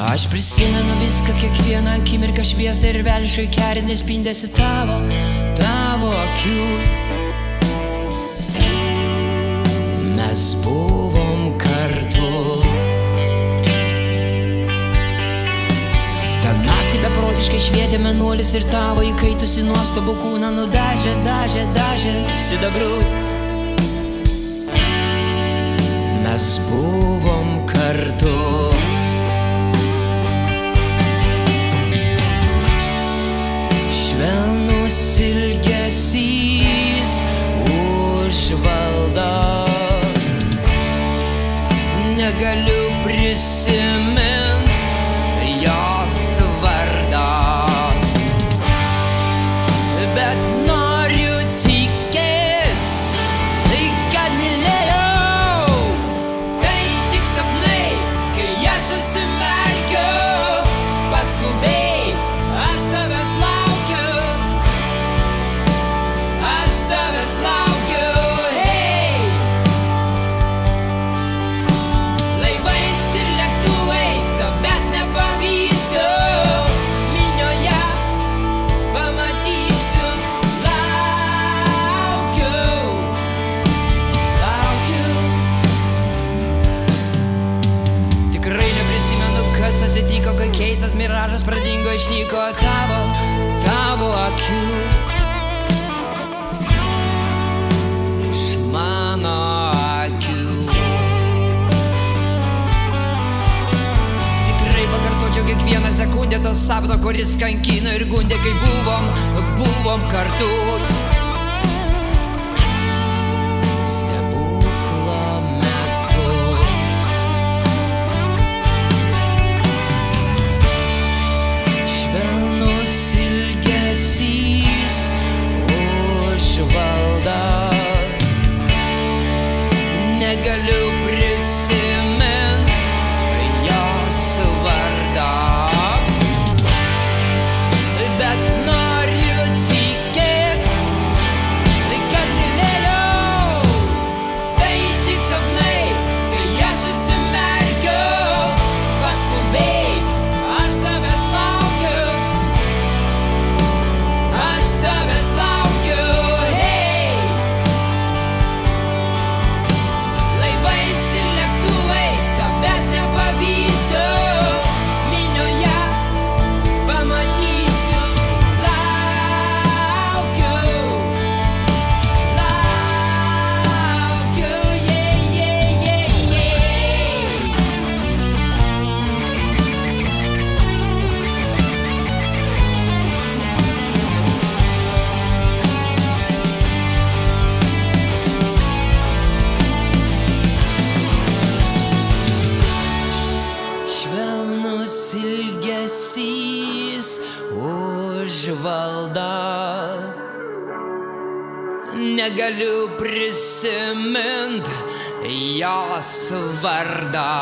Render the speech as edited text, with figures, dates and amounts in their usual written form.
Aš prisimenu viską, kiekvieną akimirką šviesą ir velniškai kerinį spindėsi tavo akių. Mes buvom kartu. Ta naktį beprotiškai švietė mėnulis ir tavo įkaitusi nuostabų kūną nudažė sidabru. Mes buvom kartu. Švelnus ilgesys užvaldo. Negaliu prisimint jos vardo, bet noriu tikėt, kad mylėjau. Tai tik sapnai, kai aš užsimerkiu. Paskubiai, aš tavęs laukiu. Aš tavęs laukiu, hey. Laivais ir lėktuvais tavęs nepavysiu. Minioje pamatysiu. Laukiu. Tikrai neprisimenu, kas atsitiko, kai keistas miražas pradingo, išnyko tavo akių. Iš mano akių. Tikrai pakartočiau kiekvieną sekundę to sapno, kuris kankino ir gundė, kai buvom kartu. Stebuklo metu. Švelnus ilgesys užvaldo. Negaliu prisimint jos vardo, bet noriu tikėt, kad mylėjau. Tai tik sapnai, kai aš užsimerkiu. Paskubiai, aš tavęs laukiu. Aš tavęs laukiu, hey. Laivais ir lėktuvais tavęs nepavysiu. Minioje pamatysiu. Laukiu, yeah. Švelnus ilgesys užvaldo. Negaliu prisimint jos vardo.